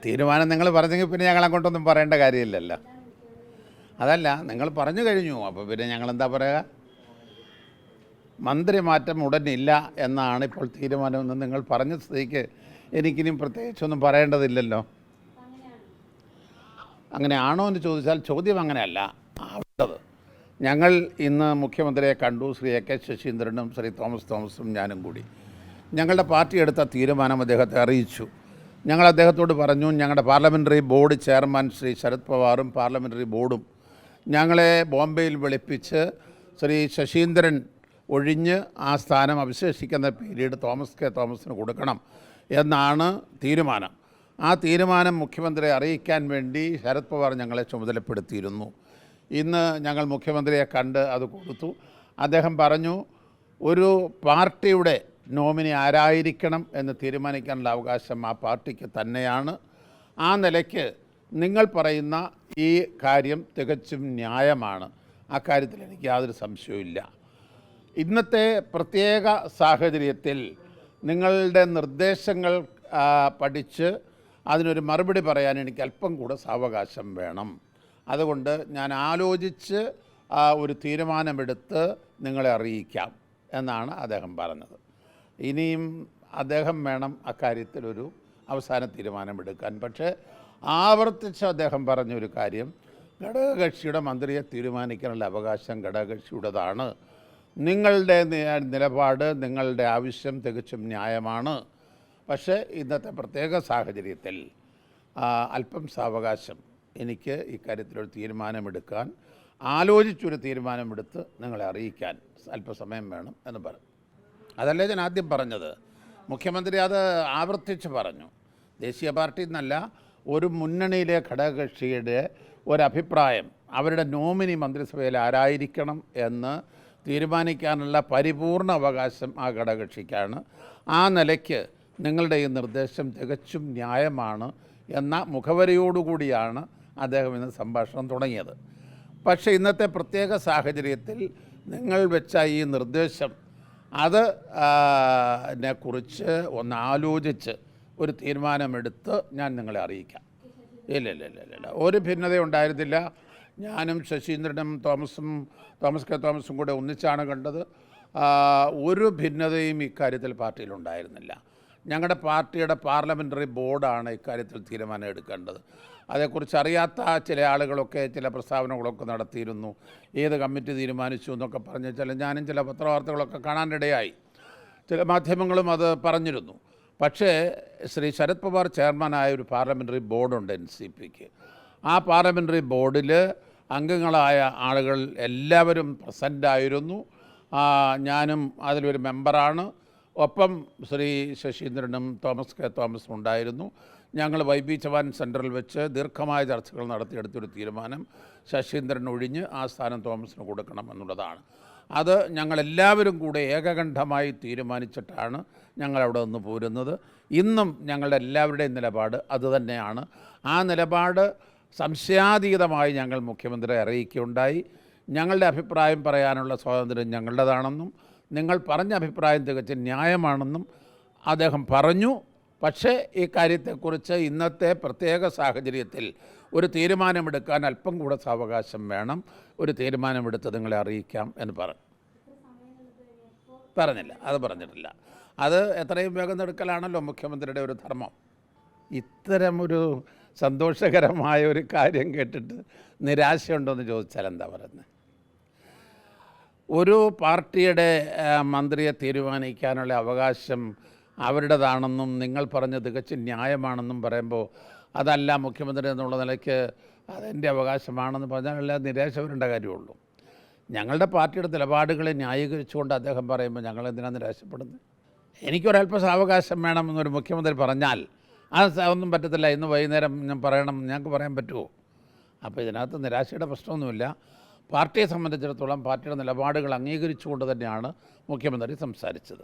തീരുമാനം നിങ്ങൾ പറഞ്ഞെങ്കിൽ പിന്നെ ഞങ്ങൾ അങ്ങോട്ടൊന്നും പറയേണ്ട കാര്യമില്ലല്ലോ. അതല്ല, നിങ്ങൾ പറഞ്ഞു കഴിഞ്ഞു. അപ്പോൾ പിന്നെ ഞങ്ങളെന്താ പറയുക? മന്ത്രി മാറ്റം ഉടനില്ല എന്നാണ് ഇപ്പോൾ തീരുമാനമെന്ന് നിങ്ങൾ പറഞ്ഞ സ്ഥിതിക്ക് എനിക്കിനിയും പ്രത്യേകിച്ചൊന്നും പറയേണ്ടതില്ലല്ലോ. അങ്ങനെയാണോ എന്ന് ചോദിച്ചാൽ ചോദ്യം അങ്ങനെയല്ല ആവേണ്ടത്. ഞങ്ങൾ ഇന്ന് മുഖ്യമന്ത്രിയെ കണ്ടു, ശ്രീ എ കെ ശശീന്ദ്രനും ശ്രീ തോമസും ഞാനും കൂടി. ഞങ്ങളുടെ പാർട്ടി എടുത്ത തീരുമാനം അദ്ദേഹത്തെ അറിയിച്ചു. ഞങ്ങൾ അദ്ദേഹത്തോട് പറഞ്ഞു, ഞങ്ങളുടെ parliamentary board chairman Shri Sharad പവാറും പാർലമെൻ്ററി ബോർഡും ഞങ്ങളെ ബോംബെയിൽ വിളിപ്പിച്ച് ശ്രീ ശശീന്ദ്രൻ ഒഴിഞ്ഞ് ആ സ്ഥാനം അവശേഷിക്കുന്ന പീരീഡ് തോമസിന് കൊടുക്കണം എന്നാണ് തീരുമാനം. ആ തീരുമാനം മുഖ്യമന്ത്രിയെ അറിയിക്കാൻ വേണ്ടി ശരത് പവാർ ഞങ്ങളെ ചുമതലപ്പെടുത്തിയിരുന്നു. ഇന്ന് ഞങ്ങൾ മുഖ്യമന്ത്രിയെ കണ്ട് അത് കൊടുത്തു. അദ്ദേഹം പറഞ്ഞു, ഒരു പാർട്ടിയുടെ നോമിനി ആരായിരിക്കണം എന്ന് തീരുമാനിക്കാനുള്ള അവകാശം ആ പാർട്ടിക്ക് തന്നെയാണ്. ആ നിലയ്ക്ക് നിങ്ങൾ പറയുന്ന ഈ കാര്യം തികച്ചും ന്യായമാണ്. ആ കാര്യത്തിൽ എനിക്ക് യാതൊരു സംശയവുമില്ല. ഇന്നത്തെ പ്രത്യേക സാഹചര്യത്തിൽ നിങ്ങളുടെ നിർദ്ദേശങ്ങൾ പഠിച്ച് അതിനൊരു മറുപടി പറയാൻ എനിക്ക് അല്പം കൂടെ സാവകാശം വേണം. അതുകൊണ്ട് ഞാൻ ആലോചിച്ച് ഒരു തീരുമാനമെടുത്ത് നിങ്ങളെ അറിയിക്കാം എന്നാണ് അദ്ദേഹം പറഞ്ഞത്. ഇനിയും അദ്ദേഹം വേണം അക്കാര്യത്തിലൊരു അവസാന തീരുമാനമെടുക്കാൻ. പക്ഷേ ആവർത്തിച്ച് അദ്ദേഹം പറഞ്ഞൊരു കാര്യം, ഘടകകക്ഷിയുടെ മന്ത്രിയെ തീരുമാനിക്കാനുള്ള അവകാശം ഘടകകക്ഷിയുടേതാണ്. നിങ്ങളുടെ നിലപാട്, നിങ്ങളുടെ ആവശ്യം തികച്ചും ന്യായമാണ്. പക്ഷേ ഇന്നത്തെ പ്രത്യേക സാഹചര്യത്തിൽ അല്പം സാവകാശം എനിക്ക് ഇക്കാര്യത്തിലൊരു തീരുമാനമെടുക്കാൻ, ആലോചിച്ചൊരു തീരുമാനമെടുത്ത് നിങ്ങളെ അറിയിക്കാൻ അല്പസമയം വേണം എന്ന് പറഞ്ഞു. അതല്ലേ ഞാൻ ആദ്യം പറഞ്ഞത്. മുഖ്യമന്ത്രി അത് ആവർത്തിച്ച് പറഞ്ഞു. ദേശീയ പാർട്ടി എന്നല്ല, ഒരു മുന്നണിയിലെ ഘടകകക്ഷിയുടെ ഒരഭിപ്രായം, അവരുടെ നോമിനി മന്ത്രിസഭയിൽ ആരായിരിക്കണം എന്ന് തീരുമാനിക്കാനുള്ള പരിപൂർണ അവകാശം ആ ഘടകകക്ഷിക്കാണ്. ആ നിലയ്ക്ക് നിങ്ങളുടെ ഈ നിർദ്ദേശം തികച്ചും ന്യായമാണ് എന്ന മുഖവരയോടുകൂടിയാണ് അദ്ദേഹം ഇന്ന് സംഭാഷണം തുടങ്ങിയത്. പക്ഷേ ഇന്നത്തെ പ്രത്യേക സാഹചര്യത്തിൽ നിങ്ങൾ വെച്ച ഈ നിർദ്ദേശം അതിനെക്കുറിച്ച് ഒന്ന് ആലോചിച്ച് ഒരു തീരുമാനമെടുത്ത് ഞാൻ നിങ്ങളെ അറിയിക്കാം. ഇല്ല, ഒരു ഭിന്നത ഉണ്ടായിരുന്നില്ല. ഞാനും ശശീന്ദ്രനും തോമസ് കൂടെ ഒന്നിച്ചാണ് കണ്ടത്. ഒരു ഭിന്നതയും ഇക്കാര്യത്തിൽ പാർട്ടിയിലുണ്ടായിരുന്നില്ല. ഞങ്ങളുടെ പാർട്ടിയുടെ പാർലമെൻ്ററി ബോർഡാണ് ഇക്കാര്യത്തിൽ തീരുമാനം എടുക്കേണ്ടത്. അതേക്കുറിച്ച് അറിയാത്ത ചില ആളുകളൊക്കെ ചില പ്രസ്താവനകളൊക്കെ നടത്തിയിരുന്നു. ഏത് കമ്മിറ്റി തീരുമാനിച്ചു എന്നൊക്കെ പറഞ്ഞ് ഞാനും ചില പത്രവാർത്തകളൊക്കെ കാണാനിടയായി. ചില മാധ്യമങ്ങളും അത് പറഞ്ഞിരുന്നു. പക്ഷേ ശ്രീ ശരത് പവാർ ചെയർമാനായ ഒരു പാർലമെൻ്ററി ബോർഡുണ്ട് NCPക്ക്. ആ പാർലമെൻ്ററി ബോർഡിൽ അംഗങ്ങളായ ആളുകൾ എല്ലാവരും പ്രസൻ്റായിരുന്നു. ഞാനും അതിലൊരു മെമ്പറാണ്. ഒപ്പം ശ്രീ ശശീന്ദ്രനും തോമസും ഉണ്ടായിരുന്നു. ഞങ്ങൾ YB ചവാൻ സെൻറ്ററിൽ വെച്ച് ദീർഘമായ ചർച്ചകൾ നടത്തിയെടുത്തൊരു തീരുമാനം ശശീന്ദ്രൻ ഒഴിഞ്ഞ് ആ സ്ഥാനം തോമസിന് കൊടുക്കണം എന്നുള്ളതാണ്. അത് ഞങ്ങളെല്ലാവരും കൂടെ ഏകകണ്ഠമായി തീരുമാനിച്ചിട്ടാണ് ഞങ്ങളവിടെ നിന്ന് പോരുന്നത്. ഇന്നും ഞങ്ങളുടെ എല്ലാവരുടെയും നിലപാട് അതുതന്നെയാണ്. ആ നിലപാട് സംശയാതീതമായി ഞങ്ങൾ മുഖ്യമന്ത്രിയെ അറിയിക്കുകയുണ്ടായി. ഞങ്ങളുടെ അഭിപ്രായം പറയാനുള്ള സ്വാതന്ത്ര്യം ഞങ്ങളുടേതാണെന്നും നിങ്ങൾ പറഞ്ഞ അഭിപ്രായം തികച്ചും ന്യായമാണെന്നും അദ്ദേഹം പറഞ്ഞു. പക്ഷേ ഈ കാര്യത്തെക്കുറിച്ച് ഇന്നത്തെ പ്രത്യേക സാഹചര്യത്തിൽ ഒരു തീരുമാനമെടുക്കാൻ അല്പം കൂടെ സാവകാശം വേണം. ഒരു തീരുമാനമെടുത്ത് നിങ്ങളെ അറിയിക്കാം എന്ന് പറഞ്ഞില്ല. അത് പറഞ്ഞിട്ടില്ല. അത് എത്രയും വേഗം എടുക്കലാണല്ലോ മുഖ്യമന്ത്രിയുടെ ഒരു ധർമ്മം. ഇത്തരമൊരു സന്തോഷകരമായ ഒരു കാര്യം കേട്ടിട്ട് നിരാശയുണ്ടോ എന്ന് ചോദിച്ചാൽ എന്താ പറയുന്നത്? ഒരു പാർട്ടിയുടെ മന്ത്രിയെ തീരുമാനിക്കാനുള്ള അവകാശം അവരുടേതാണെന്നും നിങ്ങൾ പറഞ്ഞ തികച്ചും ന്യായമാണെന്നും പറയുമ്പോൾ അതല്ല മുഖ്യമന്ത്രി എന്നുള്ള നിലയ്ക്ക് അതെൻ്റെ അവകാശമാണെന്ന് പറഞ്ഞാൽ നിരാശ വരേണ്ട കാര്യമുള്ളൂ. ഞങ്ങളുടെ പാർട്ടിയുടെ നിലപാടുകളെ ന്യായീകരിച്ചുകൊണ്ട് അദ്ദേഹം പറയുമ്പോൾ ഞങ്ങളെന്തിനാണ് നിരാശപ്പെടുന്നത്? എനിക്കൊരല്പ സാവകാശം വേണമെന്നൊരു മുഖ്യമന്ത്രി പറഞ്ഞാൽ അത് ഒന്നും പറ്റത്തില്ല, ഇന്ന് വൈകുന്നേരം ഞാൻ പറയണം, ഞങ്ങൾക്ക് പറയാൻ പറ്റുമോ? അപ്പോൾ ഇതിനകത്ത് നിരാശയുടെ പ്രശ്നമൊന്നുമില്ല. പാർട്ടിയെ സംബന്ധിച്ചിടത്തോളം പാർട്ടിയുടെ നിലപാടുകൾ അംഗീകരിച്ചുകൊണ്ട് തന്നെയാണ് മുഖ്യമന്ത്രി സംസാരിച്ചത്.